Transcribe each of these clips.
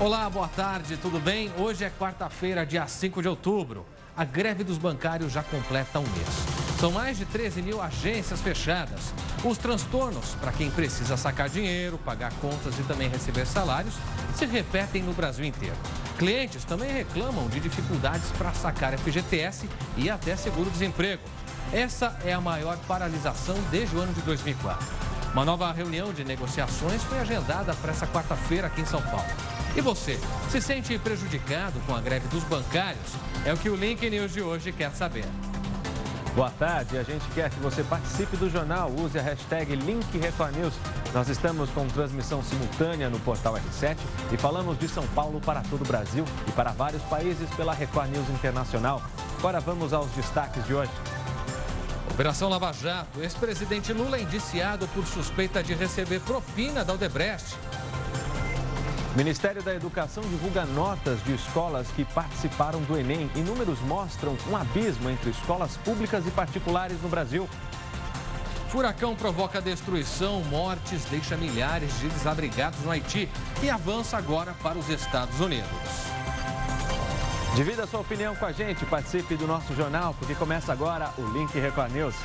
Olá, boa tarde, tudo bem? Hoje é quarta-feira, dia 5 de outubro. A greve dos bancários já completa um mês. São mais de 13 mil agências fechadas. Os transtornos para quem precisa sacar dinheiro, pagar contas e também receber salários se repetem no Brasil inteiro. Clientes também reclamam de dificuldades para sacar FGTS e até seguro-desemprego. Essa é a maior paralisação desde o ano de 2004. Uma nova reunião de negociações foi agendada para essa quarta-feira aqui em São Paulo. E você, se sente prejudicado com a greve dos bancários? É o que o Link News de hoje quer saber. Boa tarde, a gente quer que você participe do jornal. Use a hashtag LinkRecordNews. Nós estamos com transmissão simultânea no portal R7 e falamos de São Paulo para todo o Brasil e para vários países pela Record News Internacional. Agora vamos aos destaques de hoje. Operação Lava Jato. O ex-presidente Lula é indiciado por suspeita de receber propina da Odebrecht. O Ministério da Educação divulga notas de escolas que participaram do Enem e números mostram um abismo entre escolas públicas e particulares no Brasil. Furacão provoca destruição, mortes, deixa milhares de desabrigados no Haiti e avança agora para os Estados Unidos. Divida sua opinião com a gente, participe do nosso jornal, porque começa agora o Link Record News.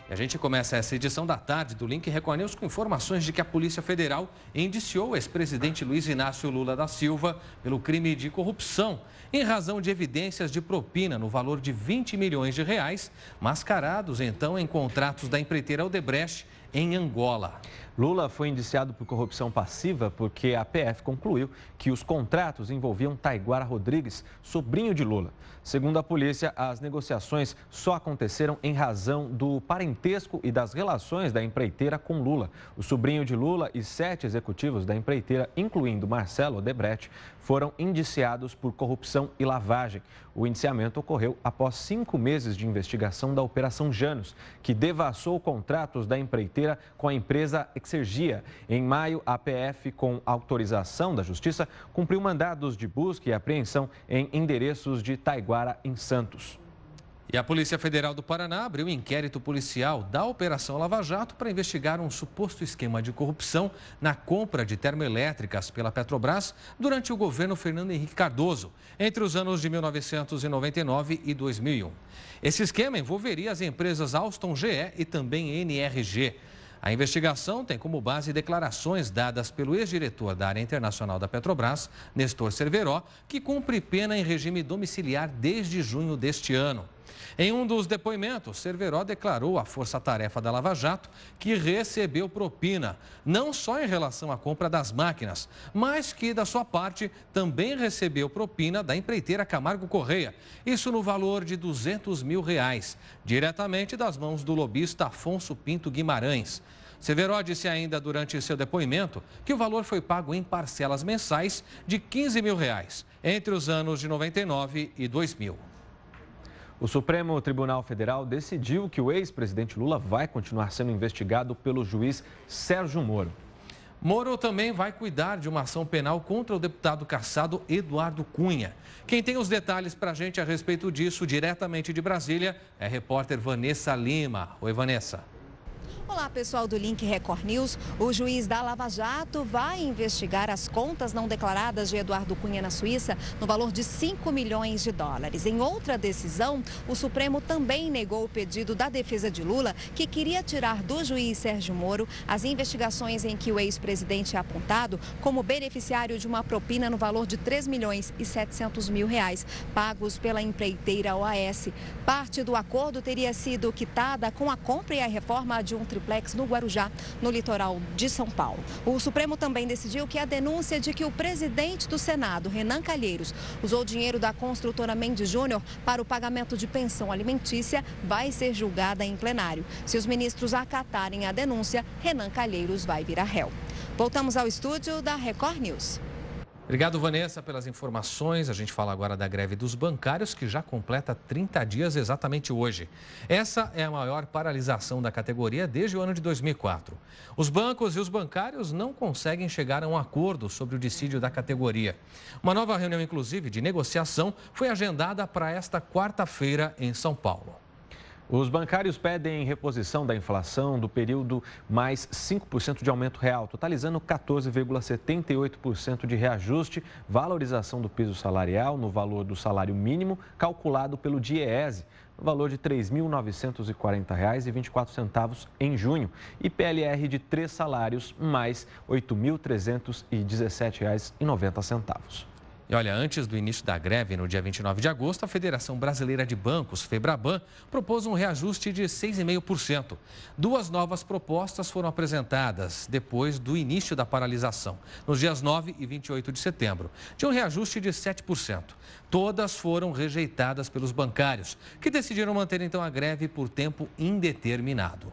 A gente começa essa edição da tarde do Link Record News com informações de que a Polícia Federal indiciou o ex-presidente Luiz Inácio Lula da Silva pelo crime de corrupção, em razão de evidências de propina no valor de 20 milhões de reais, mascarados então em contratos da empreiteira Odebrecht em Angola. Lula foi indiciado por corrupção passiva porque a PF concluiu que os contratos envolviam Taiguara Rodrigues, sobrinho de Lula. Segundo a polícia, as negociações só aconteceram em razão do parentesco e das relações da empreiteira com Lula. O sobrinho de Lula e 7 executivos da empreiteira, incluindo Marcelo Odebrecht, foram indiciados por corrupção e lavagem. O indiciamento ocorreu após 5 meses de investigação da Operação Janus, que devassou contratos da empreiteira com a empresa Exergia. Em maio, a PF, com autorização da Justiça, cumpriu mandados de busca e apreensão em endereços de Taiguara, em Santos. E a Polícia Federal do Paraná abriu um inquérito policial da Operação Lava Jato para investigar um suposto esquema de corrupção na compra de termoelétricas pela Petrobras durante o governo Fernando Henrique Cardoso, entre os anos de 1999 e 2001. Esse esquema envolveria as empresas Alstom GE e também NRG. A investigação tem como base declarações dadas pelo ex-diretor da área internacional da Petrobras, Nestor Cerveró, que cumpre pena em regime domiciliar desde junho deste ano. Em um dos depoimentos, Cerveró declarou à força-tarefa da Lava Jato que recebeu propina, não só em relação à compra das máquinas, mas que, da sua parte, também recebeu propina da empreiteira Camargo Correia, isso no valor de R$200 mil, diretamente das mãos do lobista Afonso Pinto Guimarães. Cerveró disse ainda durante seu depoimento que o valor foi pago em parcelas mensais de R$15 mil, entre os anos de 99 e 2000. O Supremo Tribunal Federal decidiu que o ex-presidente Lula vai continuar sendo investigado pelo juiz Sérgio Moro. Moro também vai cuidar de uma ação penal contra o deputado cassado Eduardo Cunha. Quem tem os detalhes para a gente a respeito disso, diretamente de Brasília, é a repórter Vanessa Lima. Oi, Vanessa. Olá, pessoal do Link Record News. O juiz da Lava Jato vai investigar as contas não declaradas de Eduardo Cunha na Suíça no valor de 5 milhões de dólares. Em outra decisão, o Supremo também negou o pedido da defesa de Lula, que queria tirar do juiz Sérgio Moro as investigações em que o ex-presidente é apontado como beneficiário de uma propina no valor de 3 milhões e 700 mil reais, pagos pela empreiteira OAS. Parte do acordo teria sido quitada com a compra e a reforma de um triplex no Guarujá, no litoral de São Paulo. O Supremo também decidiu que a denúncia de que o presidente do Senado, Renan Calheiros, usou dinheiro da construtora Mendes Júnior para o pagamento de pensão alimentícia vai ser julgada em plenário. Se os ministros acatarem a denúncia, Renan Calheiros vai virar réu. Voltamos ao estúdio da Record News. Obrigado, Vanessa, pelas informações. A gente fala agora da greve dos bancários, que já completa 30 dias exatamente hoje. Essa é a maior paralisação da categoria desde o ano de 2004. Os bancos e os bancários não conseguem chegar a um acordo sobre o dissídio da categoria. Uma nova reunião, inclusive, de negociação foi agendada para esta quarta-feira em São Paulo. Os bancários pedem reposição da inflação do período mais 5% de aumento real, totalizando 14,78% de reajuste, valorização do piso salarial no valor do salário mínimo calculado pelo DIEESE, no valor de R$ 3.940,24 em junho, e PLR de 3 salários mais R$ 8.317,90. E olha, antes do início da greve, no dia 29 de agosto, a Federação Brasileira de Bancos, FEBRABAN, propôs um reajuste de 6,5%. Duas novas propostas foram apresentadas depois do início da paralisação, nos dias 9 e 28 de setembro, de um reajuste de 7%. Todas foram rejeitadas pelos bancários, que decidiram manter então a greve por tempo indeterminado.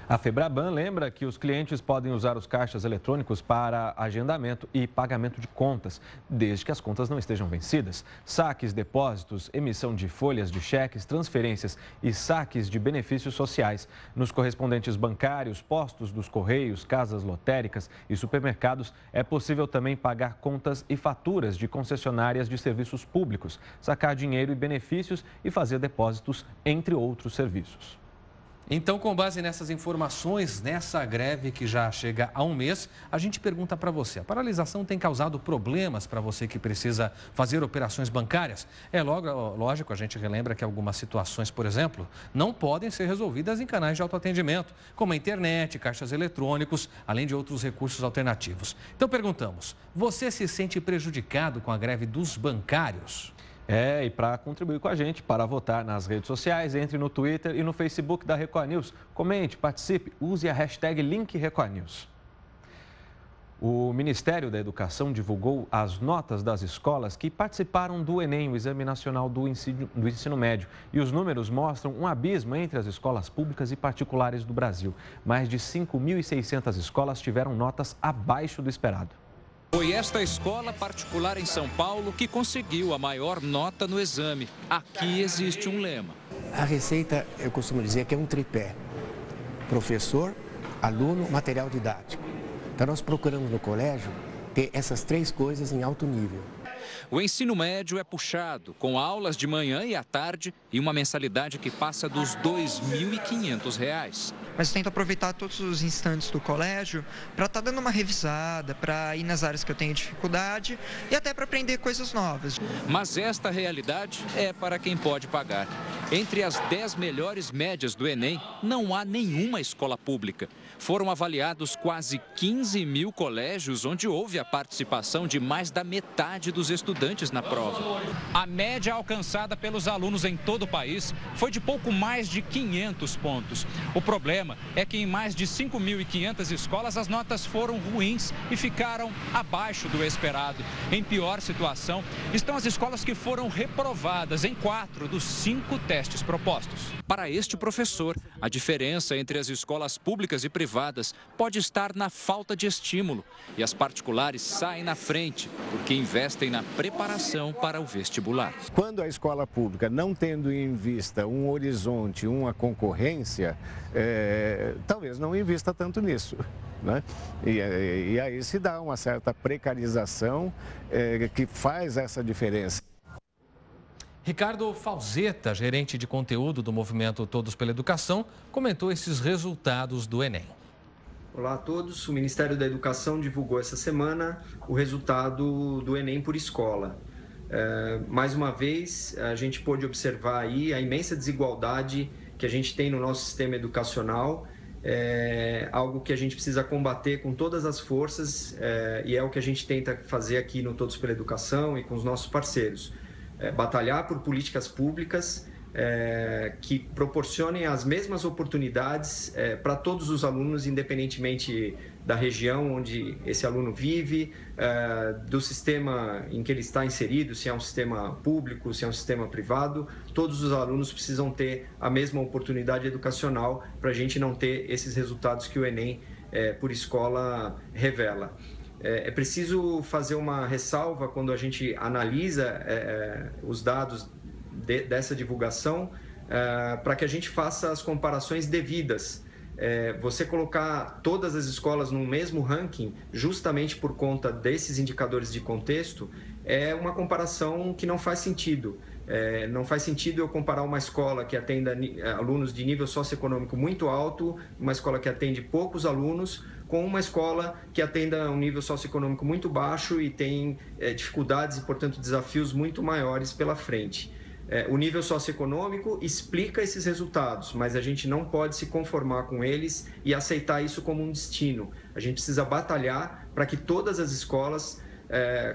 A FEBRABAN lembra que os clientes podem usar os caixas eletrônicos para agendamento e pagamento de contas, desde que as contas não estejam vencidas. Saques, depósitos, emissão de folhas de cheques, transferências e saques de benefícios sociais. Nos correspondentes bancários, postos dos Correios, casas lotéricas e supermercados, é possível também pagar contas e faturas de concessionárias de serviços públicos, sacar dinheiro e benefícios e fazer depósitos, entre outros serviços. Então, com base nessas informações, nessa greve que já chega a um mês, a gente pergunta para você, a paralisação tem causado problemas para você que precisa fazer operações bancárias? É lógico, a gente relembra que algumas situações, por exemplo, não podem ser resolvidas em canais de autoatendimento, como a internet, caixas eletrônicos, além de outros recursos alternativos. Então, perguntamos, você se sente prejudicado com a greve dos bancários? E para contribuir com a gente, para votar nas redes sociais, entre no Twitter e no Facebook da Record News. Comente, participe, use a hashtag #LinkRecordNews. O Ministério da Educação divulgou as notas das escolas que participaram do Enem, o Exame Nacional do Ensino Médio. E os números mostram um abismo entre as escolas públicas e particulares do Brasil. Mais de 5.600 escolas tiveram notas abaixo do esperado. Foi esta escola particular em São Paulo que conseguiu a maior nota no exame. Aqui existe um lema. A receita, eu costumo dizer que é um tripé. Professor, aluno, material didático. Então nós procuramos no colégio ter essas três coisas em alto nível. O ensino médio é puxado, com aulas de manhã e à tarde e uma mensalidade que passa dos R$ 2.500. Mas eu tento aproveitar todos os instantes do colégio para estar dando uma revisada, para ir nas áreas que eu tenho dificuldade e até para aprender coisas novas. Mas esta realidade é para quem pode pagar. Entre as 10 melhores médias do Enem, não há nenhuma escola pública. Foram avaliados quase 15 mil colégios onde houve a participação de mais da metade dos estudantes na prova. A média alcançada pelos alunos em todo o país foi de pouco mais de 500 pontos. O problema é que em mais de 5.500 escolas as notas foram ruins e ficaram abaixo do esperado. Em pior situação estão as escolas que foram reprovadas em 4 dos 5 testes propostos. Para este professor, a diferença entre as escolas públicas e privadas pode estar na falta de estímulo. E as particulares saem na frente, porque investem na preparação para o vestibular. Quando a escola pública, não tendo em vista um horizonte, uma concorrência, talvez não invista tanto nisso, né? E aí se dá uma certa precarização que faz essa diferença. Ricardo Falzetta, gerente de conteúdo do movimento Todos pela Educação, comentou esses resultados do Enem. Olá a todos, o Ministério da Educação divulgou essa semana o resultado do Enem por escola. Mais uma vez, a gente pôde observar aí a imensa desigualdade que a gente tem no nosso sistema educacional, algo que a gente precisa combater com todas as forças e é o que a gente tenta fazer aqui no Todos pela Educação e com os nossos parceiros. Batalhar por políticas públicas que proporcionem as mesmas oportunidades para todos os alunos, independentemente da região onde esse aluno vive, do sistema em que ele está inserido, se é um sistema público, se é um sistema privado. Todos os alunos precisam ter a mesma oportunidade educacional para a gente não ter esses resultados que o Enem por escola revela. É preciso fazer uma ressalva quando a gente analisa os dados dessa divulgação, para que a gente faça as comparações devidas. Você colocar todas as escolas no mesmo ranking, justamente por conta desses indicadores de contexto, é uma comparação que não faz sentido. Não faz sentido eu comparar uma escola que atenda alunos de nível socioeconômico muito alto, uma escola que atende poucos alunos, com uma escola que atenda um nível socioeconômico muito baixo e tem dificuldades e, portanto, desafios muito maiores pela frente. O nível socioeconômico explica esses resultados, mas a gente não pode se conformar com eles e aceitar isso como um destino. A gente precisa batalhar para que todas as escolas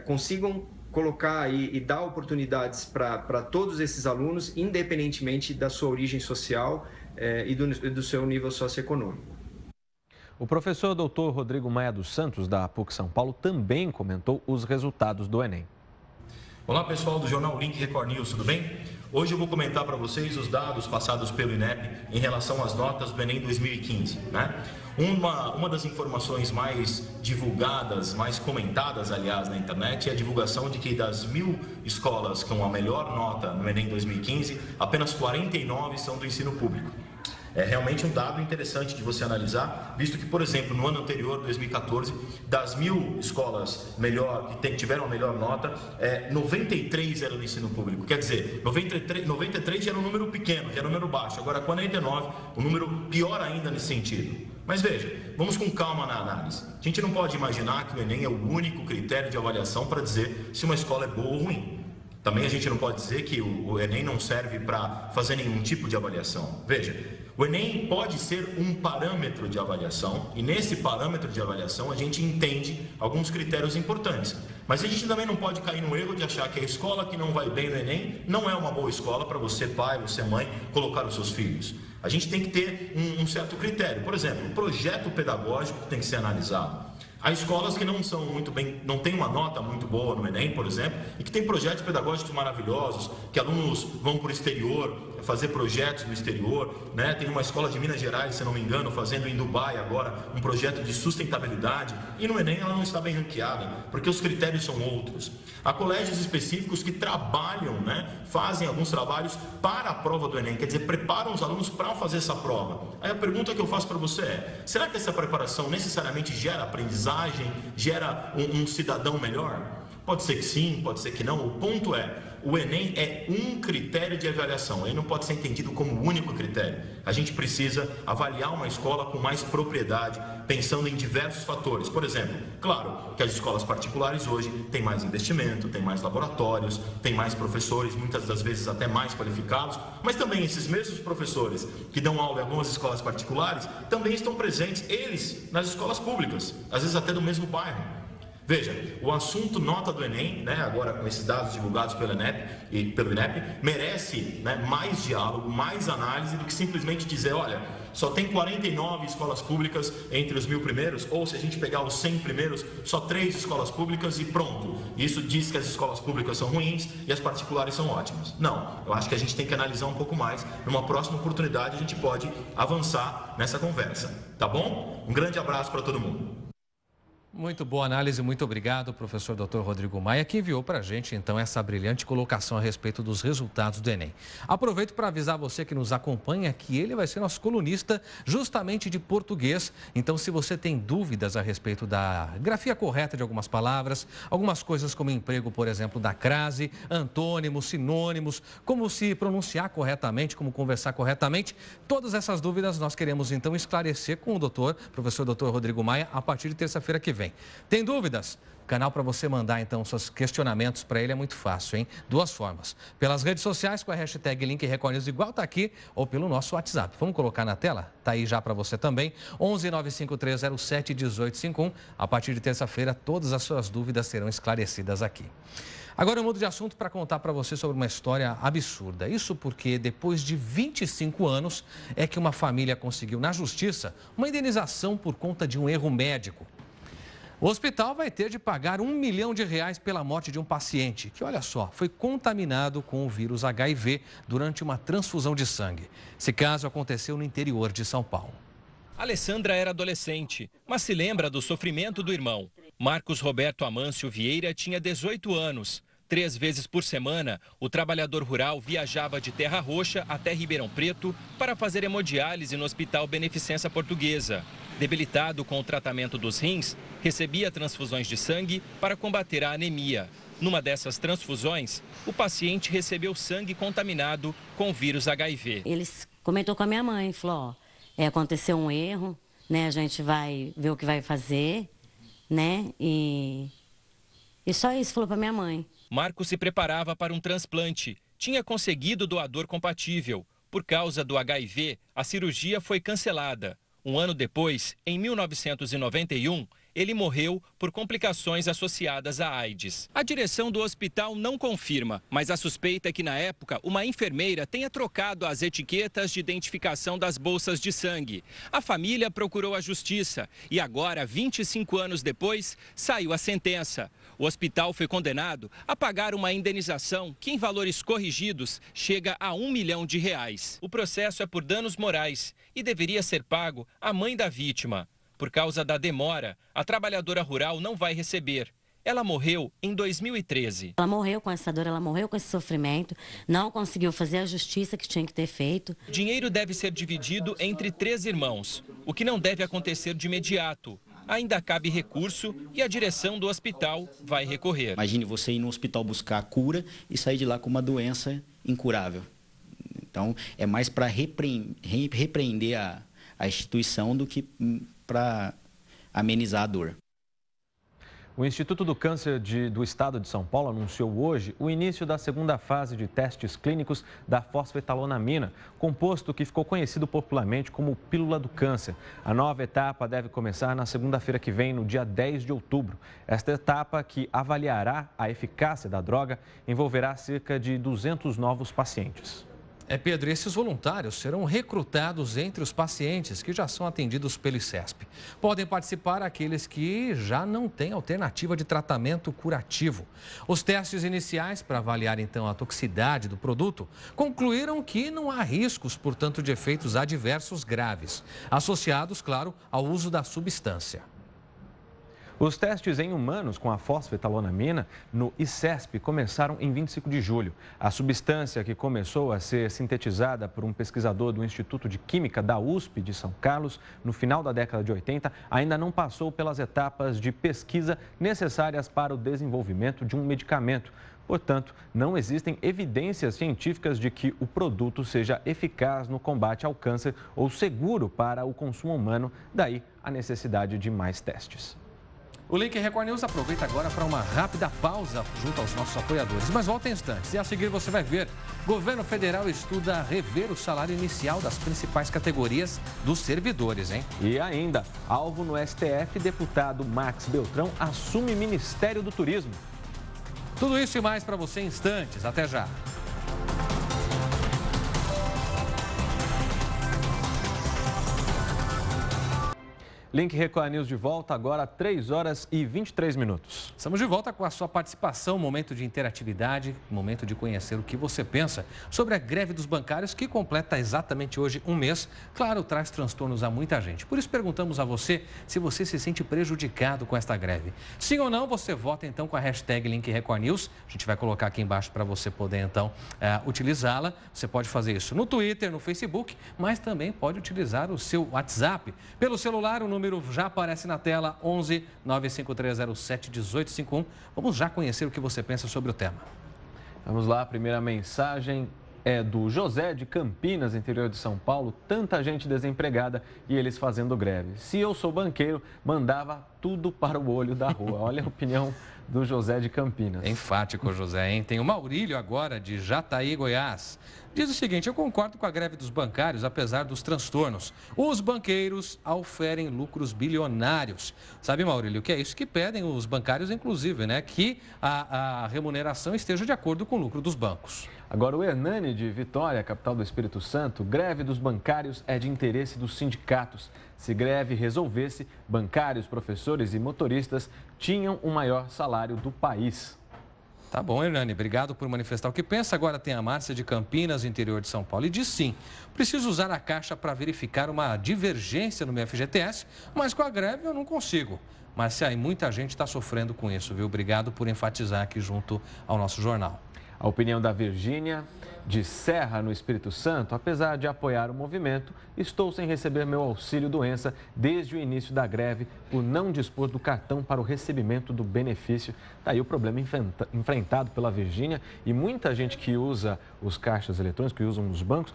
consigam colocar e dar oportunidades para todos esses alunos, independentemente da sua origem social e do seu nível socioeconômico. O professor Dr. Rodrigo Maia dos Santos, da PUC São Paulo, também comentou os resultados do Enem. Olá pessoal do Jornal Link Record News, tudo bem? Hoje eu vou comentar para vocês os dados passados pelo INEP em relação às notas do Enem 2015, né? Uma das informações mais divulgadas, mais comentadas, aliás, na internet, é a divulgação de que das 1.000 escolas com a melhor nota no Enem 2015, apenas 49 são do ensino público. É realmente um dado interessante de você analisar, visto que, por exemplo, no ano anterior, 2014, das 1.000 escolas que tiveram a melhor nota, 93 eram do ensino público. Quer dizer, 93 já era um número pequeno, já era um número baixo. Agora, 49, um número pior ainda nesse sentido. Mas veja, vamos com calma na análise. A gente não pode imaginar que o Enem é o único critério de avaliação para dizer se uma escola é boa ou ruim. Também a gente não pode dizer que o Enem não serve para fazer nenhum tipo de avaliação. Veja, o Enem pode ser um parâmetro de avaliação e nesse parâmetro de avaliação a gente entende alguns critérios importantes. Mas a gente também não pode cair no erro de achar que a escola que não vai bem no Enem não é uma boa escola para você, pai, você, mãe, colocar os seus filhos. A gente tem que ter um certo critério. Por exemplo, o projeto pedagógico tem que ser analisado. Há escolas que não são muito bem, não tem uma nota muito boa no Enem, por exemplo, e que tem projetos pedagógicos maravilhosos, que alunos vão para o exterior, fazer projetos no exterior, né? Tem uma escola de Minas Gerais, se não me engano, fazendo em Dubai agora um projeto de sustentabilidade, e no Enem ela não está bem ranqueada, porque os critérios são outros. Há colégios específicos que trabalham, né? Fazem alguns trabalhos para a prova do Enem, quer dizer, preparam os alunos para fazer essa prova. Aí a pergunta que eu faço para você é, será que essa preparação necessariamente gera aprendizagem, gera um cidadão melhor? Pode ser que sim, pode ser que não. O ponto é, o Enem é um critério de avaliação, ele não pode ser entendido como o único critério. A gente precisa avaliar uma escola com mais propriedade, pensando em diversos fatores. Por exemplo, claro que as escolas particulares hoje têm mais investimento, têm mais laboratórios, têm mais professores, muitas das vezes até mais qualificados, mas também esses mesmos professores que dão aula em algumas escolas particulares também estão presentes, eles, nas escolas públicas, às vezes até do mesmo bairro. Veja, o assunto nota do Enem, né, agora com esses dados divulgados pelo INEP, merece, né, mais diálogo, mais análise do que simplesmente dizer, olha, só tem 49 escolas públicas entre os 1.000 primeiros, ou se a gente pegar os 100 primeiros, só 3 escolas públicas e pronto. Isso diz que as escolas públicas são ruins e as particulares são ótimas. Não, eu acho que a gente tem que analisar um pouco mais. Numa próxima oportunidade a gente pode avançar nessa conversa, tá bom? Um grande abraço para todo mundo. Muito boa análise, muito obrigado, professor Dr. Rodrigo Maia, que enviou para a gente, então, essa brilhante colocação a respeito dos resultados do Enem. Aproveito para avisar você que nos acompanha que ele vai ser nosso colunista justamente de português. Então, se você tem dúvidas a respeito da grafia correta de algumas palavras, algumas coisas como emprego, por exemplo, da crase, antônimos, sinônimos, como se pronunciar corretamente, como conversar corretamente, todas essas dúvidas nós queremos, então, esclarecer com o professor Dr. Rodrigo Maia a partir de terça-feira que vem. Tem dúvidas? Canal para você mandar, então, seus questionamentos para ele é muito fácil, hein? 2 formas. Pelas redes sociais, com a hashtag Link Record News, igual está aqui, ou pelo nosso WhatsApp. Vamos colocar na tela? Está aí já para você também. 11 95307 1851. A partir de terça-feira, todas as suas dúvidas serão esclarecidas aqui. Agora eu mudo de assunto para contar para você sobre uma história absurda. Isso porque depois de 25 anos é que uma família conseguiu na justiça uma indenização por conta de um erro médico. O hospital vai ter de pagar R$1 milhão pela morte de um paciente que, olha só, foi contaminado com o vírus HIV durante uma transfusão de sangue. Esse caso aconteceu no interior de São Paulo. Alessandra era adolescente, mas se lembra do sofrimento do irmão. Marcos Roberto Amâncio Vieira tinha 18 anos. 3 vezes por semana, o trabalhador rural viajava de Terra Roxa até Ribeirão Preto para fazer hemodiálise no Hospital Beneficência Portuguesa. Debilitado com o tratamento dos rins, recebia transfusões de sangue para combater a anemia. Numa dessas transfusões, o paciente recebeu sangue contaminado com o vírus HIV. Ele comentou com a minha mãe, falou, aconteceu um erro, né? A gente vai ver o que vai fazer, né? E só isso falou para minha mãe. Marcos se preparava para um transplante. Tinha conseguido doador compatível. Por causa do HIV, a cirurgia foi cancelada. Um ano depois, em 1991, ele morreu por complicações associadas à AIDS. A direção do hospital não confirma, mas a suspeita é que, na época, uma enfermeira tenha trocado as etiquetas de identificação das bolsas de sangue. A família procurou a justiça e agora, 25 anos depois, saiu a sentença. O hospital foi condenado a pagar uma indenização que, em valores corrigidos, chega a R$1 milhão. O processo é por danos morais e deveria ser pago à mãe da vítima. Por causa da demora, a trabalhadora rural não vai receber. Ela morreu em 2013. Ela morreu com essa dor, ela morreu com esse sofrimento, não conseguiu fazer a justiça que tinha que ter feito. O dinheiro deve ser dividido entre 3 irmãos, o que não deve acontecer de imediato. Ainda cabe recurso e a direção do hospital vai recorrer. Imagine você ir no hospital buscar a cura e sair de lá com uma doença incurável. Então, é mais para repreender a instituição do que para amenizar a dor. O Instituto do Câncer do Estado de São Paulo anunciou hoje o início da segunda fase de testes clínicos da fosfetaleonamina, composto que ficou conhecido popularmente como pílula do câncer. A nova etapa deve começar na segunda-feira que vem, no dia 10 de outubro. Esta etapa, que avaliará a eficácia da droga, envolverá cerca de 200 novos pacientes. Pedro, esses voluntários serão recrutados entre os pacientes que já são atendidos pelo ICESP. Podem participar aqueles que já não têm alternativa de tratamento curativo. Os testes iniciais para avaliar, então, a toxicidade do produto concluíram que não há riscos, portanto, de efeitos adversos graves, associados, claro, ao uso da substância. Os testes em humanos com a fosfetaleonamina no ICESP começaram em 25 de julho. A substância, que começou a ser sintetizada por um pesquisador do Instituto de Química da USP de São Carlos no final da década de 80, ainda não passou pelas etapas de pesquisa necessárias para o desenvolvimento de um medicamento. Portanto, não existem evidências científicas de que o produto seja eficaz no combate ao câncer ou seguro para o consumo humano, daí a necessidade de mais testes. O Link Record News aproveita agora para uma rápida pausa junto aos nossos apoiadores. Mas volta em instantes e a seguir você vai ver. Governo Federal estuda rever o salário inicial das principais categorias dos servidores, hein? E ainda, alvo no STF, deputado Max Beltrão assume Ministério do Turismo. Tudo isso e mais para você em instantes. Até já. Link Record News de volta agora, 3 horas e 23 minutos. Estamos de volta com a sua participação, momento de interatividade, momento de conhecer o que você pensa sobre a greve dos bancários, que completa exatamente hoje um mês. Claro, traz transtornos a muita gente. Por isso perguntamos a você se você se sente prejudicado com esta greve. Sim ou não, você vota então com a hashtag Link Record News. A gente vai colocar aqui embaixo para você poder então utilizá-la. Você pode fazer isso no Twitter, no Facebook, mas também pode utilizar o seu WhatsApp. Pelo celular, o número já aparece na tela, 11 95307 1851. Vamos já conhecer o que você pensa sobre o tema. Vamos lá, a primeira mensagem é do José de Campinas, interior de São Paulo. Tanta gente desempregada e eles fazendo greve. Se eu sou banqueiro, mandava tudo para o olho da rua. Olha a opinião do José de Campinas. É enfático, José, hein? Tem o Maurílio agora, de Jataí, Goiás. Diz o seguinte: eu concordo com a greve dos bancários, apesar dos transtornos. Os banqueiros auferem lucros bilionários. Sabe, Maurílio, que é isso que pedem os bancários, inclusive, né? Que a remuneração esteja de acordo com o lucro dos bancos. Agora, o Hernani de Vitória, capital do Espírito Santo, greve dos bancários é de interesse dos sindicatos. Se greve resolvesse, bancários, professores e motoristas tinham o maior salário do país. Tá bom, Hernani, obrigado por manifestar o que pensa. Agora tem a Márcia de Campinas, interior de São Paulo, e diz sim, preciso usar a Caixa para verificar uma divergência no meu FGTS, mas com a greve eu não consigo. Márcia, aí muita gente está sofrendo com isso, viu? Obrigado por enfatizar aqui junto ao nosso jornal. A opinião da Virgínia de Serra, no Espírito Santo: apesar de apoiar o movimento, estou sem receber meu auxílio-doença desde o início da greve por não dispor do cartão para o recebimento do benefício. Daí o problema enfrentado pela Virgínia e muita gente que usa os caixas eletrônicos, que usam os bancos.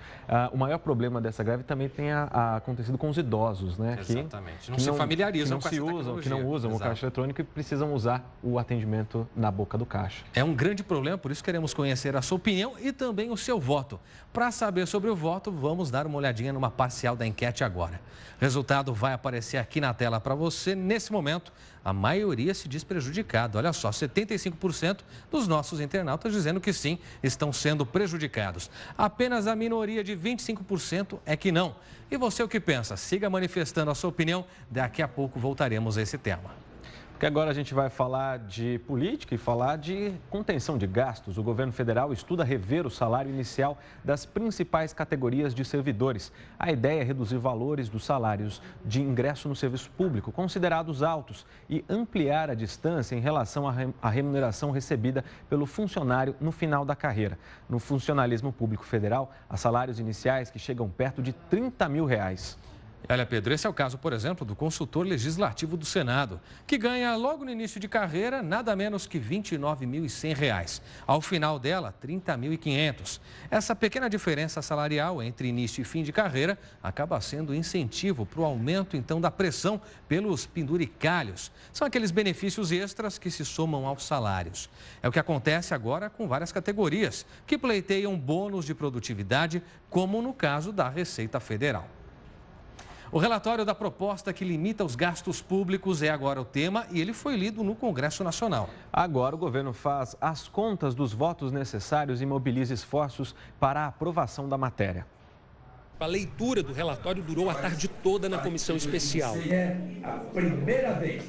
O maior problema dessa greve também tem acontecido com os idosos, né? Exatamente. Não se familiarizam com essa tecnologia. Que não usam o caixa eletrônico e precisam usar o atendimento na boca do caixa. É um grande problema, por isso queremos conhecer a sua opinião e também o seu voto. Para saber sobre o voto, vamos dar uma olhadinha numa parcial da enquete agora. O resultado vai aparecer aqui na tela para você. Nesse momento, a maioria se diz prejudicada. Olha só, 75% dos nossos internautas dizendo que sim, estão sendo prejudicados. Apenas a minoria de 25% é que não. E você o que pensa? Siga manifestando a sua opinião. Daqui a pouco voltaremos a esse tema. Porque agora a gente vai falar de política e falar de contenção de gastos. O governo federal estuda rever o salário inicial das principais categorias de servidores. A ideia é reduzir valores dos salários de ingresso no serviço público, considerados altos, e ampliar a distância em relação à remuneração recebida pelo funcionário no final da carreira. No funcionalismo público federal, há salários iniciais que chegam perto de R$30 mil. Olha, Pedro, esse é o caso, por exemplo, do consultor legislativo do Senado, que ganha logo no início de carreira nada menos que R$ 29.100. Ao final dela, R$ 30.500. Essa pequena diferença salarial entre início e fim de carreira acaba sendo incentivo para o aumento, então, da pressão pelos penduricalhos. São aqueles benefícios extras que se somam aos salários. É o que acontece agora com várias categorias que pleiteiam bônus de produtividade, como no caso da Receita Federal. O relatório da proposta que limita os gastos públicos é agora o tema e ele foi lido no Congresso Nacional. Agora o governo faz as contas dos votos necessários e mobiliza esforços para a aprovação da matéria. A leitura do relatório durou a tarde toda na comissão especial. É a primeira vez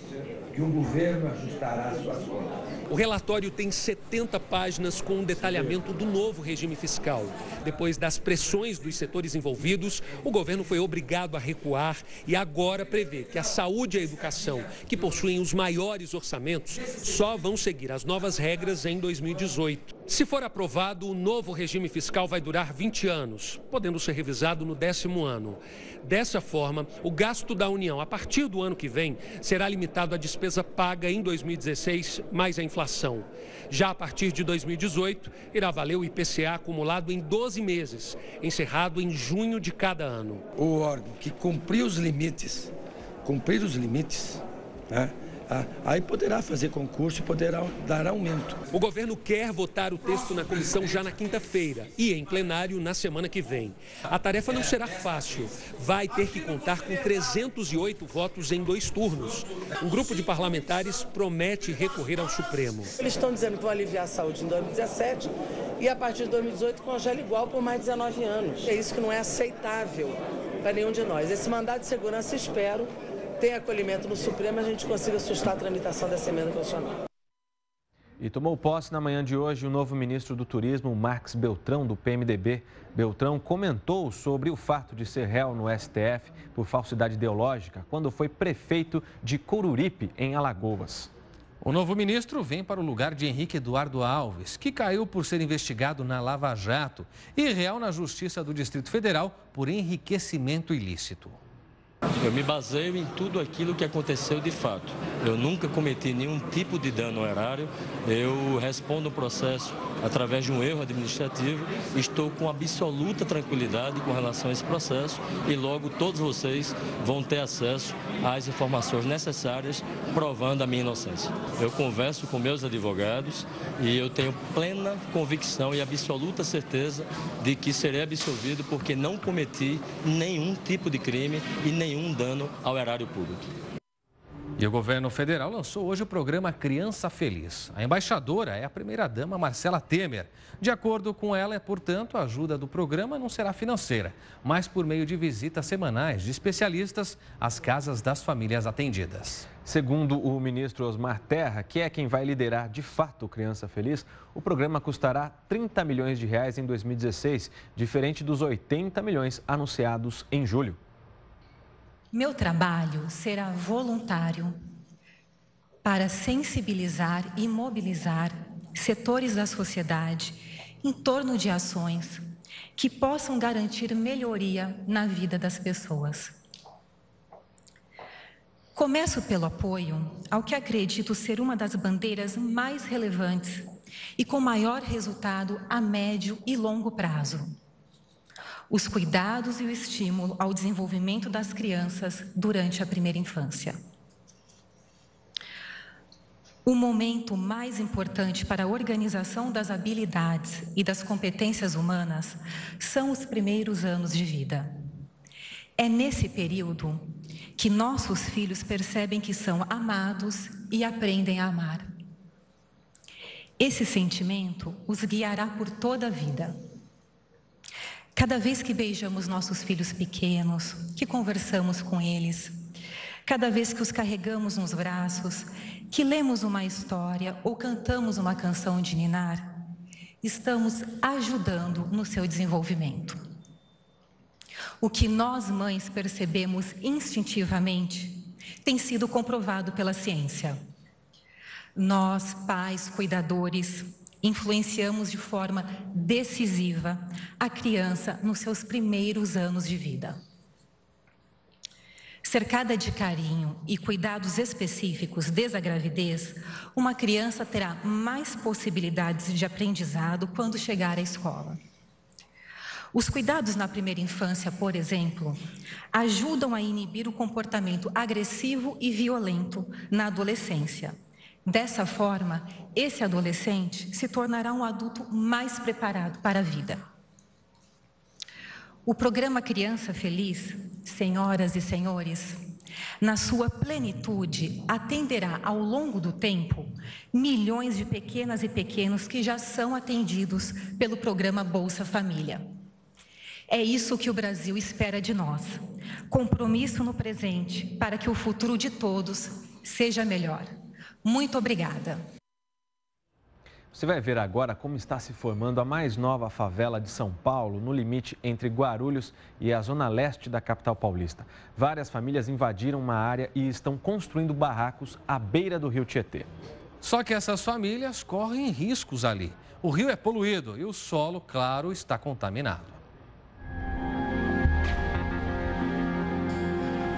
que o governo ajustará suas contas. O relatório tem 70 páginas com um detalhamento do novo regime fiscal. Depois das pressões dos setores envolvidos, o governo foi obrigado a recuar e agora prevê que a saúde e a educação, que possuem os maiores orçamentos, só vão seguir as novas regras em 2018. Se for aprovado, o novo regime fiscal vai durar 20 anos, podendo ser revisado no 10º ano. Dessa forma, o gasto da União, a partir do ano que vem, será limitado à despesa paga em 2016, mais a inflação. Já a partir de 2018, irá valer o IPCA acumulado em 12 meses, encerrado em junho de cada ano. O órgão que cumprir os limites, né? Aí poderá fazer concurso e poderá dar aumento. O governo quer votar o texto na comissão já na quinta-feira e em plenário na semana que vem. A tarefa não será fácil. Vai ter que contar com 308 votos em 2 turnos. Um grupo de parlamentares promete recorrer ao Supremo. Eles estão dizendo que vão aliviar a saúde em 2017 e a partir de 2018 congela igual por mais 19 anos. É isso que não é aceitável para nenhum de nós. Esse mandato de segurança, espero, tem acolhimento no Supremo, a gente consiga sustentar a tramitação dessa emenda constitucional. E tomou posse na manhã de hoje o novo ministro do Turismo, Marcos Beltrão, do PMDB. Beltrão comentou sobre o fato de ser réu no STF por falsidade ideológica quando foi prefeito de Coruripe, em Alagoas. O novo ministro vem para o lugar de Henrique Eduardo Alves, que caiu por ser investigado na Lava Jato e réu na Justiça do Distrito Federal por enriquecimento ilícito. Eu me baseio em tudo aquilo que aconteceu de fato. Eu nunca cometi nenhum tipo de dano ao erário. Eu respondo o processo através de um erro administrativo. Estou com absoluta tranquilidade com relação a esse processo e logo todos vocês vão ter acesso às informações necessárias provando a minha inocência. Eu converso com meus advogados e eu tenho plena convicção e absoluta certeza de que serei absolvido porque não cometi nenhum tipo de crime e nenhum dano ao erário público. E o governo federal lançou hoje o programa Criança Feliz. A embaixadora é a primeira-dama Marcela Temer. De acordo com ela, portanto, a ajuda do programa não será financeira, mas por meio de visitas semanais de especialistas às casas das famílias atendidas. Segundo o ministro Osmar Terra, que é quem vai liderar de fato o Criança Feliz, o programa custará 30 milhões de reais em 2016, diferente dos 80 milhões anunciados em julho. Meu trabalho será voluntário para sensibilizar e mobilizar setores da sociedade em torno de ações que possam garantir melhoria na vida das pessoas. Começo pelo apoio ao que acredito ser uma das bandeiras mais relevantes e com maior resultado a médio e longo prazo. Os cuidados e o estímulo ao desenvolvimento das crianças durante a primeira infância. O momento mais importante para a organização das habilidades e das competências humanas são os primeiros anos de vida. É nesse período que nossos filhos percebem que são amados e aprendem a amar. Esse sentimento os guiará por toda a vida. Cada vez que beijamos nossos filhos pequenos, que conversamos com eles, cada vez que os carregamos nos braços, que lemos uma história ou cantamos uma canção de ninar, estamos ajudando no seu desenvolvimento. O que nós, mães, percebemos instintivamente tem sido comprovado pela ciência. Nós, pais, cuidadores, influenciamos de forma decisiva a criança nos seus primeiros anos de vida. Cercada de carinho e cuidados específicos desde a gravidez, uma criança terá mais possibilidades de aprendizado quando chegar à escola. Os cuidados na primeira infância, por exemplo, ajudam a inibir o comportamento agressivo e violento na adolescência. Dessa forma, esse adolescente se tornará um adulto mais preparado para a vida. O programa Criança Feliz, senhoras e senhores, na sua plenitude, atenderá ao longo do tempo milhões de pequenas e pequenos que já são atendidos pelo programa Bolsa Família. É isso que o Brasil espera de nós. Compromisso no presente para que o futuro de todos seja melhor. Muito obrigada. Você vai ver agora como está se formando a mais nova favela de São Paulo, no limite entre Guarulhos e a zona leste da capital paulista. Várias famílias invadiram uma área e estão construindo barracos à beira do rio Tietê. Só que essas famílias correm riscos ali. O rio é poluído e o solo, claro, está contaminado.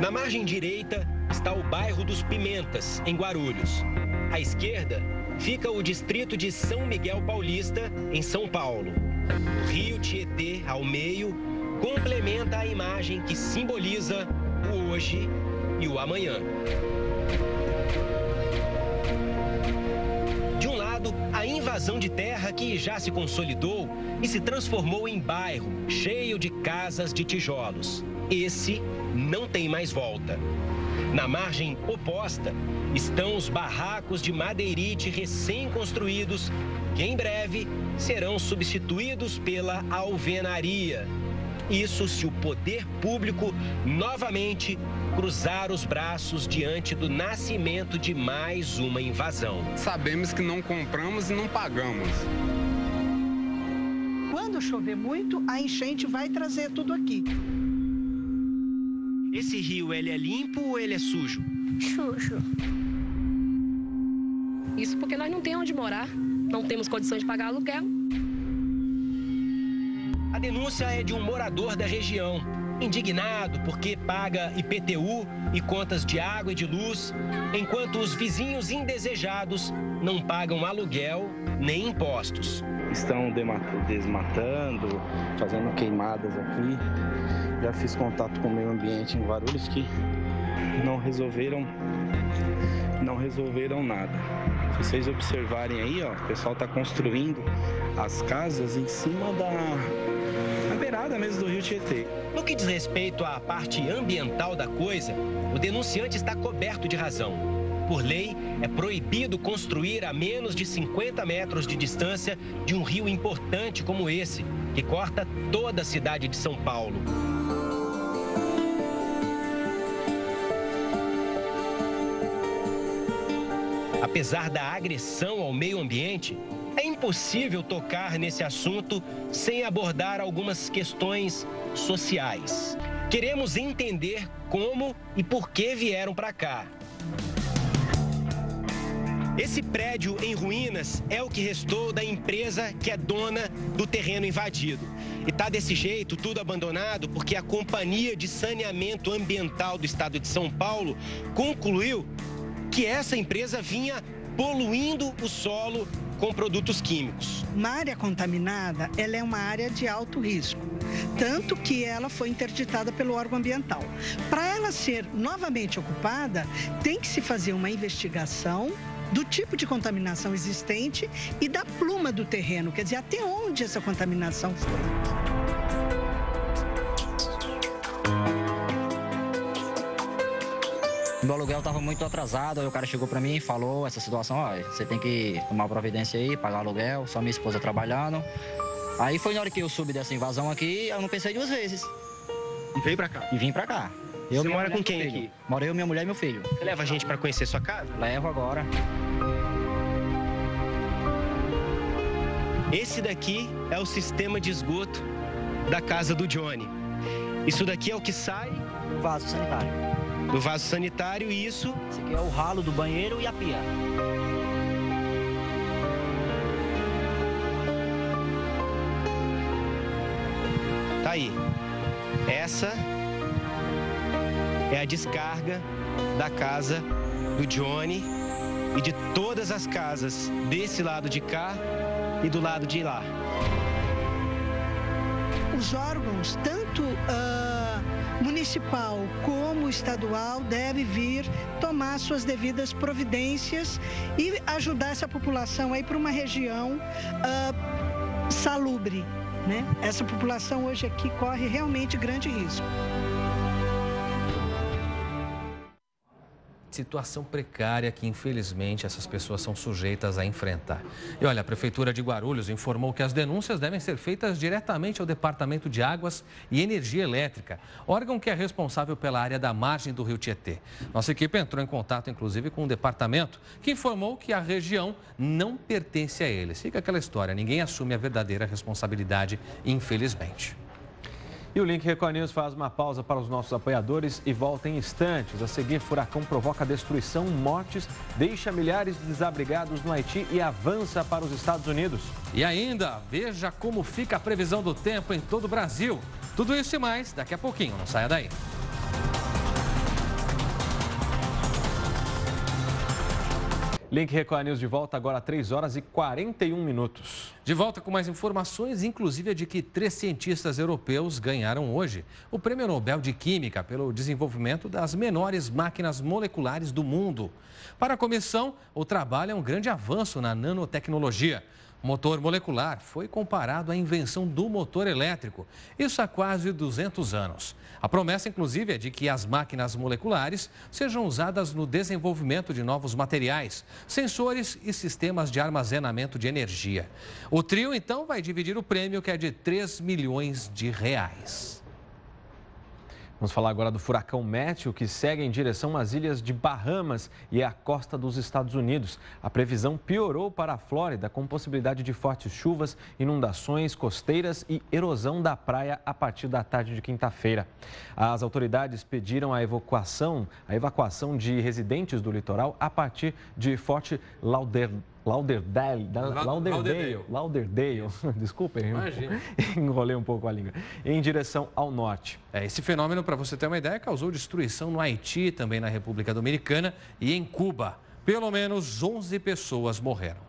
Na margem direita está o bairro dos Pimentas, em Guarulhos. À esquerda fica o distrito de São Miguel Paulista, em São Paulo. O rio Tietê, ao meio, complementa a imagem que simboliza o hoje e o amanhã. De um lado, a invasão de terra que já se consolidou e se transformou em bairro cheio de casas de tijolos. Esse não tem mais volta. Na margem oposta estão os barracos de madeirite recém-construídos, que em breve serão substituídos pela alvenaria. Isso se o poder público novamente cruzar os braços diante do nascimento de mais uma invasão. Sabemos que não compramos e não pagamos. Quando chover muito, a enchente vai trazer tudo aqui. Esse rio, ele é limpo ou ele é sujo? Sujo. Isso porque nós não temos onde morar, não temos condições de pagar aluguel. A denúncia é de um morador da região, indignado porque paga IPTU e contas de água e de luz, enquanto os vizinhos indesejados não pagam aluguel nem impostos. Estão desmatando, fazendo queimadas aqui. Já fiz contato com o meio ambiente em Guarulhos que não resolveram nada. Se vocês observarem aí, ó, o pessoal está construindo as casas em cima da beirada entrada mesmo do rio Tietê. No que diz respeito à parte ambiental da coisa, o denunciante está coberto de razão. Por lei, é proibido construir a menos de 50 metros de distância de um rio importante como esse, que corta toda a cidade de São Paulo. Apesar da agressão ao meio ambiente, é impossível tocar nesse assunto sem abordar algumas questões sociais. Queremos entender como e por que vieram para cá. Esse prédio em ruínas é o que restou da empresa que é dona do terreno invadido. E tá desse jeito, tudo abandonado, porque a Companhia de Saneamento Ambiental do Estado de São Paulo concluiu que essa empresa vinha poluindo o solo com produtos químicos. Uma área contaminada, ela é uma área de alto risco, tanto que ela foi interditada pelo órgão ambiental. Para ela ser novamente ocupada, tem que se fazer uma investigação do tipo de contaminação existente e da pluma do terreno, quer dizer, até onde essa contaminação foi. Meu aluguel estava muito atrasado, aí o cara chegou para mim e falou essa situação, ó, você tem que tomar providência aí, pagar aluguel, só minha esposa trabalhando. Aí foi na hora que eu soube dessa invasão aqui, eu não pensei 2 vezes. E veio para cá? E vim para cá. Você mora com quem aqui? Moro eu, minha mulher e meu filho. Você leva a gente para conhecer sua casa? Levo agora. Esse daqui é o sistema de esgoto da casa do Johnny. Isso daqui é o que sai do vaso sanitário. Do vaso sanitário e isso... Esse aqui é o ralo do banheiro e a pia. Tá aí. Essa é a descarga da casa do Johnny e de todas as casas desse lado de cá e do lado de lá. Os órgãos, tanto municipal como estadual, deve vir tomar suas devidas providências e ajudar essa população aí para uma região salubre, né? Essa população hoje aqui corre realmente grande risco. Situação precária que, infelizmente, essas pessoas são sujeitas a enfrentar. E olha, a Prefeitura de Guarulhos informou que as denúncias devem ser feitas diretamente ao Departamento de Águas e Energia Elétrica, órgão que é responsável pela área da margem do Rio Tietê. Nossa equipe entrou em contato, inclusive, com o departamento, que informou que a região não pertence a eles. Fica aquela história, ninguém assume a verdadeira responsabilidade, infelizmente. E o Link Record News faz uma pausa para os nossos apoiadores e volta em instantes. A seguir, furacão provoca destruição, mortes, deixa milhares de desabrigados no Haiti e avança para os Estados Unidos. E ainda, veja como fica a previsão do tempo em todo o Brasil. Tudo isso e mais daqui a pouquinho, não saia daí. Link Record News de volta agora, 3h41. De volta com mais informações, inclusive a de que 3 cientistas europeus ganharam hoje o Prêmio Nobel de Química pelo desenvolvimento das menores máquinas moleculares do mundo. Para a comissão, o trabalho é um grande avanço na nanotecnologia. O motor molecular foi comparado à invenção do motor elétrico, isso há quase 200 anos. A promessa, inclusive, é de que as máquinas moleculares sejam usadas no desenvolvimento de novos materiais, sensores e sistemas de armazenamento de energia. O trio, então, vai dividir o prêmio, que é de R$3 milhões. Vamos falar agora do furacão Matthew, que segue em direção às ilhas de Bahamas e à costa dos Estados Unidos. A previsão piorou para a Flórida, com possibilidade de fortes chuvas, inundações costeiras e erosão da praia a partir da tarde de quinta-feira. As autoridades pediram a evacuação de residentes do litoral a partir de Fort Lauderdale, desculpem, enrolei um pouco a língua, em direção ao norte. Esse fenômeno, para você ter uma ideia, causou destruição no Haiti, também na República Dominicana e em Cuba. Pelo menos 11 pessoas morreram.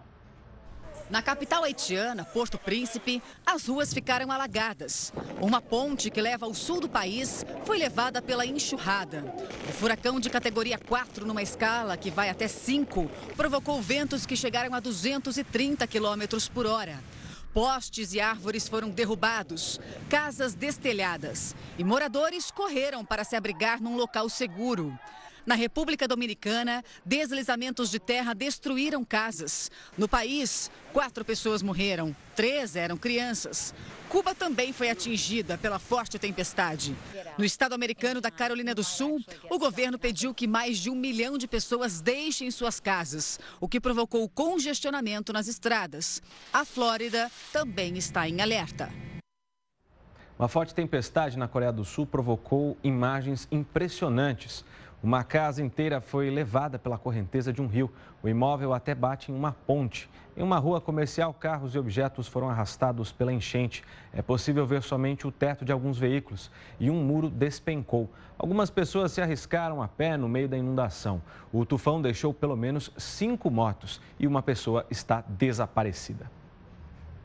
Na capital haitiana, Porto Príncipe, as ruas ficaram alagadas. Uma ponte que leva ao sul do país foi levada pela enxurrada. O furacão de categoria 4 numa escala que vai até 5 provocou ventos que chegaram a 230 km por hora. Postes e árvores foram derrubados, casas destelhadas e moradores correram para se abrigar num local seguro. Na República Dominicana, deslizamentos de terra destruíram casas. No país, 4 pessoas morreram, 3 eram crianças. Cuba também foi atingida pela forte tempestade. No estado americano da Carolina do Sul, o governo pediu que mais de 1 milhão de pessoas deixem suas casas, o que provocou congestionamento nas estradas. A Flórida também está em alerta. Uma forte tempestade na Coreia do Sul provocou imagens impressionantes. Uma casa inteira foi levada pela correnteza de um rio. O imóvel até bate em uma ponte. Em uma rua comercial, carros e objetos foram arrastados pela enchente. É possível ver somente o teto de alguns veículos e um muro despencou. Algumas pessoas se arriscaram a pé no meio da inundação. O tufão deixou pelo menos 5 mortos e uma pessoa está desaparecida.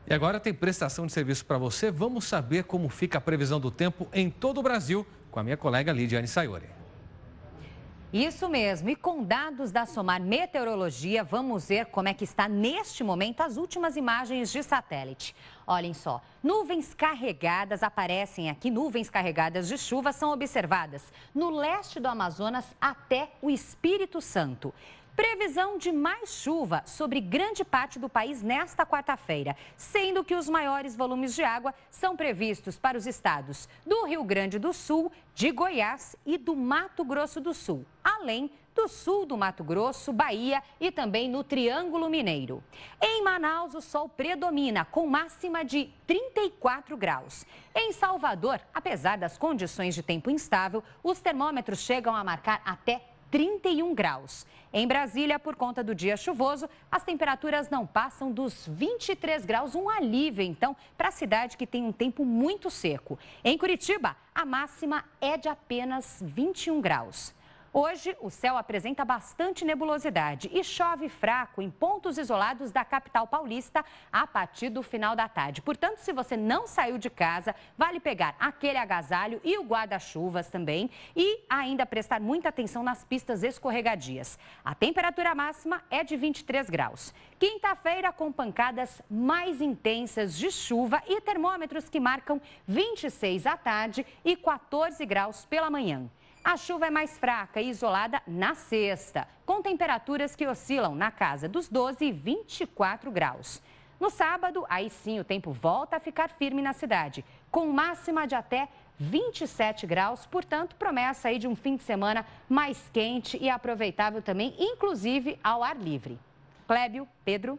E agora tem prestação de serviço para você. Vamos saber como fica a previsão do tempo em todo o Brasil com a minha colega Lidiane Sayori. Isso mesmo, e com dados da Somar Meteorologia, vamos ver como é que está neste momento as últimas imagens de satélite. Olhem só, nuvens carregadas aparecem aqui, nuvens carregadas de chuva são observadas no leste do Amazonas até o Espírito Santo. Previsão de mais chuva sobre grande parte do país nesta quarta-feira, sendo que os maiores volumes de água são previstos para os estados do Rio Grande do Sul, de Goiás e do Mato Grosso do Sul, além do sul do Mato Grosso, Bahia e também no Triângulo Mineiro. Em Manaus, o sol predomina com máxima de 34 graus. Em Salvador, apesar das condições de tempo instável, os termômetros chegam a marcar até 31 graus. Em Brasília, por conta do dia chuvoso, as temperaturas não passam dos 23 graus, um alívio, então, para a cidade que tem um tempo muito seco. Em Curitiba, a máxima é de apenas 21 graus. Hoje, o céu apresenta bastante nebulosidade e chove fraco em pontos isolados da capital paulista a partir do final da tarde. Portanto, se você não saiu de casa, vale pegar aquele agasalho e o guarda-chuvas também e ainda prestar muita atenção nas pistas escorregadias. A temperatura máxima é de 23 graus. Quinta-feira com pancadas mais intensas de chuva e termômetros que marcam 26 à tarde e 14 graus pela manhã. A chuva é mais fraca e isolada na sexta, com temperaturas que oscilam na casa dos 12 e 24 graus. No sábado, aí sim o tempo volta a ficar firme na cidade, com máxima de até 27 graus, portanto, promessa aí de um fim de semana mais quente e aproveitável também, inclusive ao ar livre. Clébio, Pedro.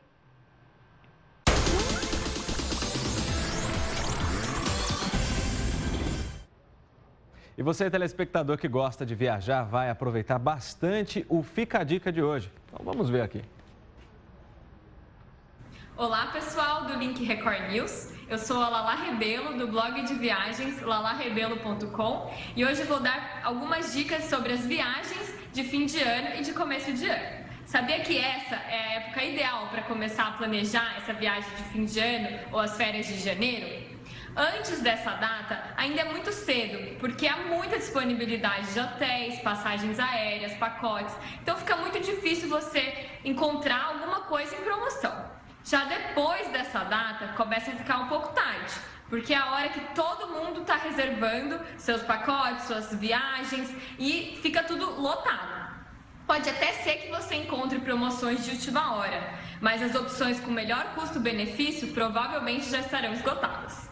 E você, telespectador que gosta de viajar, vai aproveitar bastante o Fica a Dica de hoje. Então vamos ver aqui. Olá, pessoal do Link Record News. Eu sou a Lala Rebelo, do blog de viagens lalarebelo.com, e hoje vou dar algumas dicas sobre as viagens de fim de ano e de começo de ano. Sabia que essa é a época ideal para começar a planejar essa viagem de fim de ano ou as férias de janeiro? Antes dessa data, ainda é muito cedo, porque há muita disponibilidade de hotéis, passagens aéreas, pacotes, então fica muito difícil você encontrar alguma coisa em promoção. Já depois dessa data, começa a ficar um pouco tarde, porque é a hora que todo mundo está reservando seus pacotes, suas viagens e fica tudo lotado. Pode até ser que você encontre promoções de última hora, mas as opções com melhor custo-benefício provavelmente já estarão esgotadas.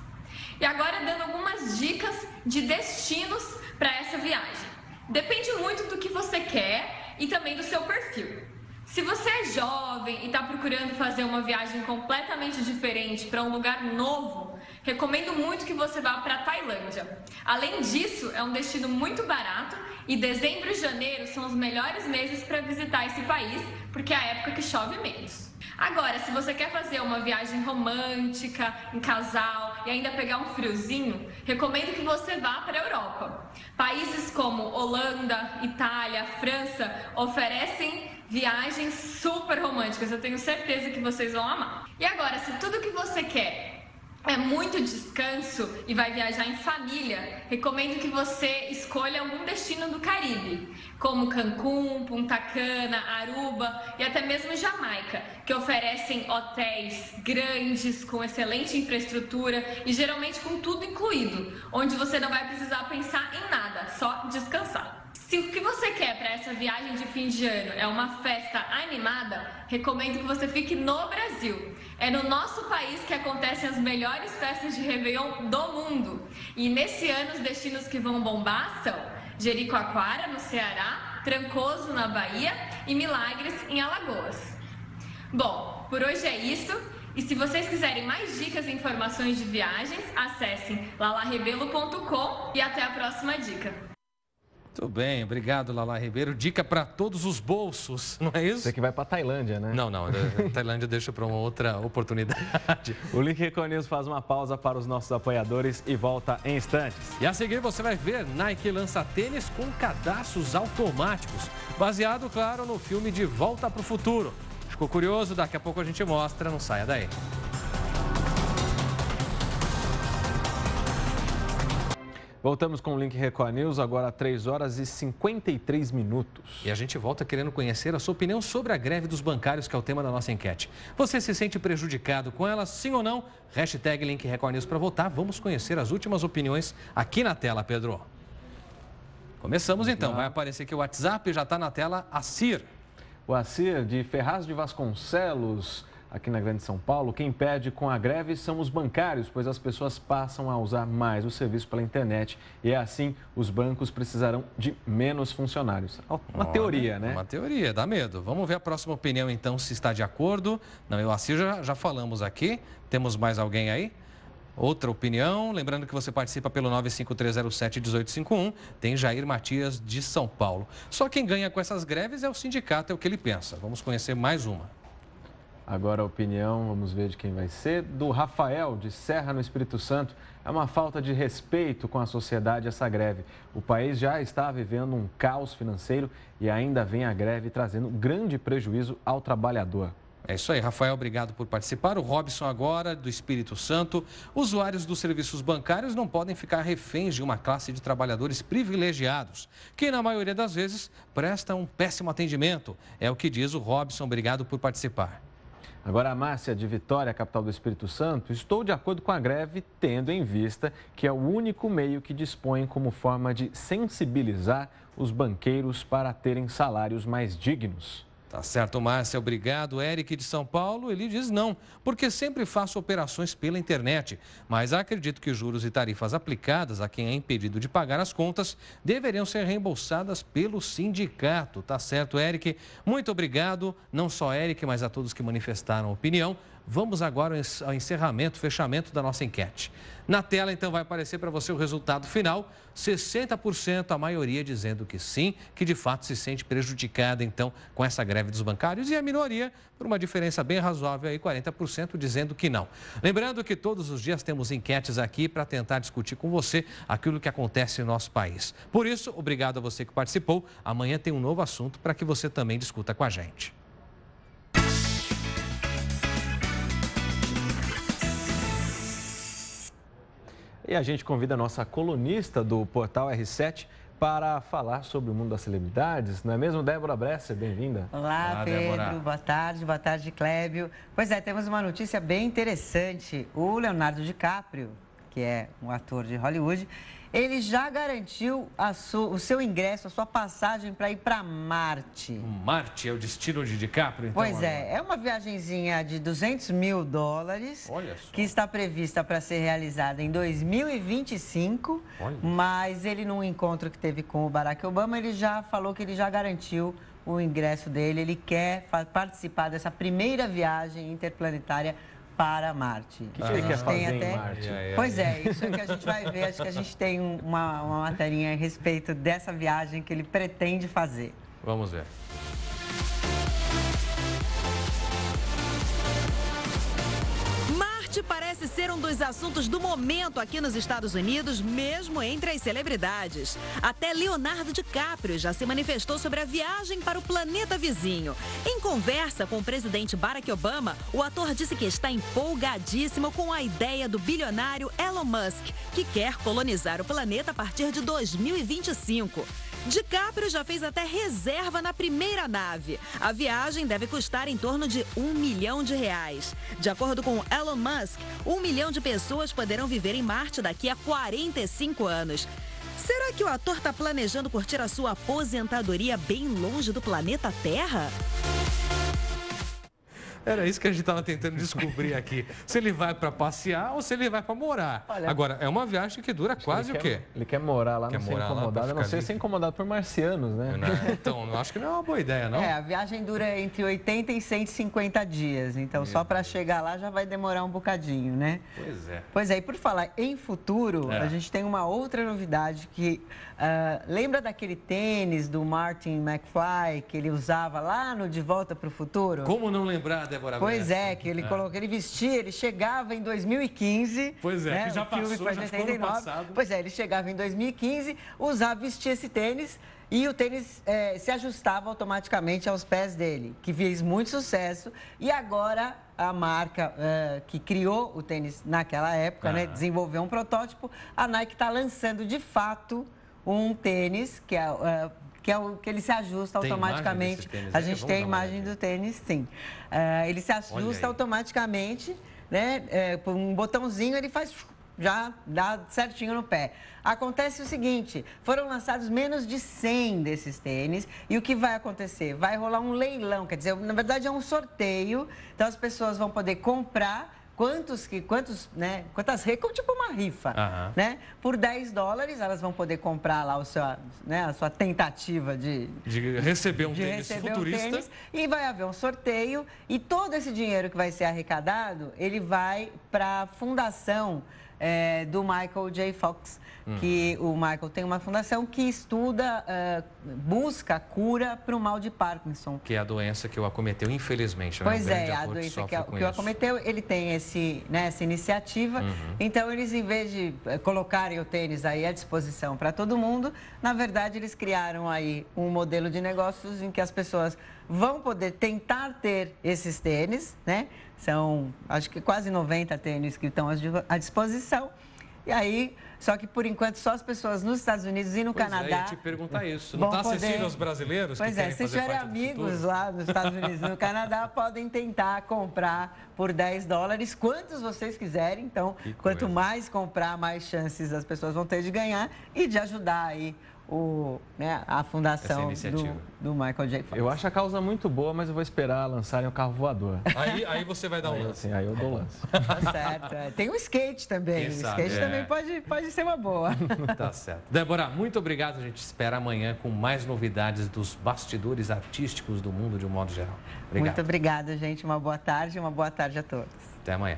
E agora dando algumas dicas de destinos para essa viagem. Depende muito do que você quer e também do seu perfil. Se você é jovem e está procurando fazer uma viagem completamente diferente para um lugar novo, recomendo muito que você vá para a Tailândia. Além disso, é um destino muito barato e dezembro e janeiro são os melhores meses para visitar esse país, porque é a época que chove menos. Agora, se você quer fazer uma viagem romântica, em casal e ainda pegar um friozinho, recomendo que você vá para a Europa. Países como Holanda, Itália, França oferecem viagens super românticas. Eu tenho certeza que vocês vão amar. E agora, se tudo que você quer é muito descanso e vai viajar em família, recomendo que você escolha algum destino do Caribe, como Cancún, Punta Cana, Aruba e até mesmo Jamaica, que oferecem hotéis grandes, com excelente infraestrutura e geralmente com tudo incluído, onde você não vai precisar pensar em nada, só descansar. Se o que você quer para essa viagem de fim de ano é uma festa animada, recomendo que você fique no Brasil. É no nosso país que acontecem as melhores festas de Réveillon do mundo. E nesse ano os destinos que vão bombar são Jericoacoara, no Ceará, Trancoso, na Bahia e Milagres, em Alagoas. Bom, por hoje é isso. E se vocês quiserem mais dicas e informações de viagens, acessem lalarebelo.com e até a próxima dica. Muito bem, obrigado, Lala Ribeiro. Dica para todos os bolsos, não é isso? Você que vai para a Tailândia, né? Não, a Tailândia deixa para uma outra oportunidade. O Link Record News faz uma pausa para os nossos apoiadores e volta em instantes. E a seguir você vai ver Nike lança tênis com cadastros automáticos, baseado, claro, no filme De Volta para o Futuro. Ficou curioso? Daqui a pouco a gente mostra, não saia daí. Voltamos com o Link Record News, agora 3 horas e 53 minutos. E a gente volta querendo conhecer a sua opinião sobre a greve dos bancários, que é o tema da nossa enquete. Você se sente prejudicado com ela, sim ou não? Hashtag Link Record News para votar. Vamos conhecer as últimas opiniões aqui na tela, Pedro. Começamos então, vai aparecer aqui o WhatsApp, já está na tela, Acir. O Acir de Ferraz de Vasconcelos, aqui na Grande São Paulo, quem perde com a greve são os bancários, pois as pessoas passam a usar mais o serviço pela internet e assim os bancos precisarão de menos funcionários. Uma teoria, né? Uma teoria, dá medo. Vamos ver a próxima opinião então, se está de acordo. Não, eu assim já falamos aqui. Temos mais alguém aí? Outra opinião, lembrando que você participa pelo 95307-1851, tem Jair Matias de São Paulo. Só quem ganha com essas greves é o sindicato, é o que ele pensa. Vamos conhecer mais uma. Agora a opinião, vamos ver de quem vai ser, do Rafael, de Serra, no Espírito Santo. É uma falta de respeito com a sociedade essa greve. O país já está vivendo um caos financeiro e ainda vem a greve trazendo grande prejuízo ao trabalhador. É isso aí, Rafael, obrigado por participar. O Robson agora, do Espírito Santo. Usuários dos serviços bancários não podem ficar reféns de uma classe de trabalhadores privilegiados, que na maioria das vezes prestam um péssimo atendimento. É o que diz o Robson, obrigado por participar. Agora, a Márcia de Vitória, capital do Espírito Santo, estou de acordo com a greve, tendo em vista que é o único meio que dispõe como forma de sensibilizar os banqueiros para terem salários mais dignos. Tá certo, Márcia, obrigado. Eric de São Paulo, ele diz não, porque sempre faço operações pela internet, mas acredito que juros e tarifas aplicadas a quem é impedido de pagar as contas deveriam ser reembolsadas pelo sindicato. Tá certo, Eric? Muito obrigado, não só Eric, mas a todos que manifestaram opinião. Vamos agora ao encerramento, fechamento da nossa enquete. Na tela, então, vai aparecer para você o resultado final. 60% a maioria dizendo que sim, que de fato se sente prejudicada, então, com essa greve dos bancários. E a minoria, por uma diferença bem razoável, aí 40% dizendo que não. Lembrando que todos os dias temos enquetes aqui para tentar discutir com você aquilo que acontece no nosso país. Por isso, obrigado a você que participou. Amanhã tem um novo assunto para que você também discuta com a gente. E a gente convida a nossa colunista do Portal R7 para falar sobre o mundo das celebridades. Não é mesmo, Débora Bresser? Bem-vinda. Olá, Pedro. Débora. Boa tarde, Clébio. Pois é, temos uma notícia bem interessante. O Leonardo DiCaprio, que é um ator de Hollywood, ele já garantiu o seu ingresso, a sua passagem para ir para Marte. Marte é o destino de DiCaprio, então? Pois é uma viagenzinha de $200 mil, que está prevista para ser realizada em 2025, mas ele, num encontro que teve com o Barack Obama, ele já falou que ele já garantiu o ingresso dele, ele quer participar dessa primeira viagem interplanetária para Marte. O que ele quer fazer em Marte? Pois é, isso é que a gente vai ver. Acho que a gente tem uma materinha a respeito dessa viagem que ele pretende fazer. Vamos ver. Marte parece parece ser um dos assuntos do momento aqui nos Estados Unidos, mesmo entre as celebridades. Até Leonardo DiCaprio já se manifestou sobre a viagem para o planeta vizinho. Em conversa com o presidente Barack Obama, o ator disse que está empolgadíssimo com a ideia do bilionário Elon Musk, que quer colonizar o planeta a partir de 2025. DiCaprio já fez até reserva na primeira nave. A viagem deve custar em torno de R$1 milhão. De acordo com Elon Musk, 1 milhão de pessoas poderão viver em Marte daqui a 45 anos. Será que o ator está planejando curtir a sua aposentadoria bem longe do planeta Terra? Era isso que a gente estava tentando descobrir aqui. Se ele vai para passear ou se ele vai para morar. Olha, agora, é uma viagem que dura quase o quê? Ele quer morar lá, não ser incomodado. Eu não sei se é incomodado por marcianos, né? Então, eu acho que não é uma boa ideia, não. A viagem dura entre 80 e 150 dias. Então, só para chegar lá já vai demorar um bocadinho, né? Pois é. Pois é, e por falar em futuro, a gente tem uma outra novidade que... lembra daquele tênis do Martin McFly que ele usava lá no De Volta para o Futuro? Como não lembrar, Débora? Pois é, que ele colocou, ele vestia, ele chegava em 2015. Pois é, né? Que já passou, já ficou no passado. Pois é, ele chegava em 2015, vestia esse tênis e o tênis se ajustava automaticamente aos pés dele, que fez muito sucesso. E agora a marca que criou o tênis naquela época, né, desenvolveu um protótipo. A Nike está lançando de fato um tênis que que ele se ajusta automaticamente. A gente tem a imagem do tênis, sim. Ele se ajusta automaticamente, né? Com um botãozinho ele faz, já dá certinho no pé. Acontece o seguinte, foram lançados menos de 100 desses tênis e o que vai acontecer? Vai rolar um leilão, quer dizer, na verdade é um sorteio, então as pessoas vão poder comprar quantas, como tipo uma rifa, né? Por $10, elas vão poder comprar lá a sua tentativa de receber um tênis futurista. E vai haver um sorteio e todo esse dinheiro que vai ser arrecadado, ele vai para a fundação do Michael J. Fox, que o Michael tem uma fundação que estuda, busca cura para o mal de Parkinson. Que é a doença que o acometeu, infelizmente. Pois é, a doença que o acometeu, ele tem essa iniciativa. Então, eles, em vez de colocarem o tênis aí à disposição para todo mundo, na verdade, eles criaram aí um modelo de negócios em que as pessoas vão poder tentar ter esses tênis, né? São, acho que quase 90 tênis que estão à disposição. E aí, só que por enquanto só as pessoas nos Estados Unidos e no Canadá... eu ia te perguntar isso. Não está acessível aos brasileiros que querem fazer parte do futuro? Pois é, se tiverem amigos lá nos Estados Unidos e no Canadá, podem tentar comprar por $10, quantos vocês quiserem. Então, quanto mais comprar, mais chances as pessoas vão ter de ganhar e de ajudar aí a fundação do Michael J. Fox. Eu acho a causa muito boa, mas eu vou esperar lançarem o carro voador. Aí você vai dar um lance. Sim, aí eu dou lance. Tá certo. Tem o skate também. O skate também pode ser uma boa. Tá certo. Débora, muito obrigado. A gente espera amanhã com mais novidades dos bastidores artísticos do mundo de um modo geral. Obrigado. Muito obrigada, gente. Uma boa tarde a todos. Até amanhã.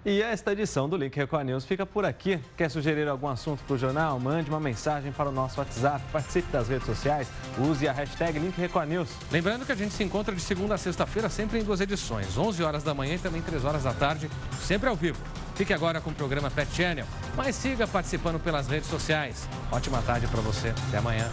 E esta edição do Link Record News fica por aqui. Quer sugerir algum assunto para o jornal? Mande uma mensagem para o nosso WhatsApp. Participe das redes sociais. Use a hashtag Link Record News. Lembrando que a gente se encontra de segunda a sexta-feira, sempre em 2 edições. 11 horas da manhã e também 3 horas da tarde, sempre ao vivo. Fique agora com o programa Pet Channel, mas siga participando pelas redes sociais. Ótima tarde para você. Até amanhã.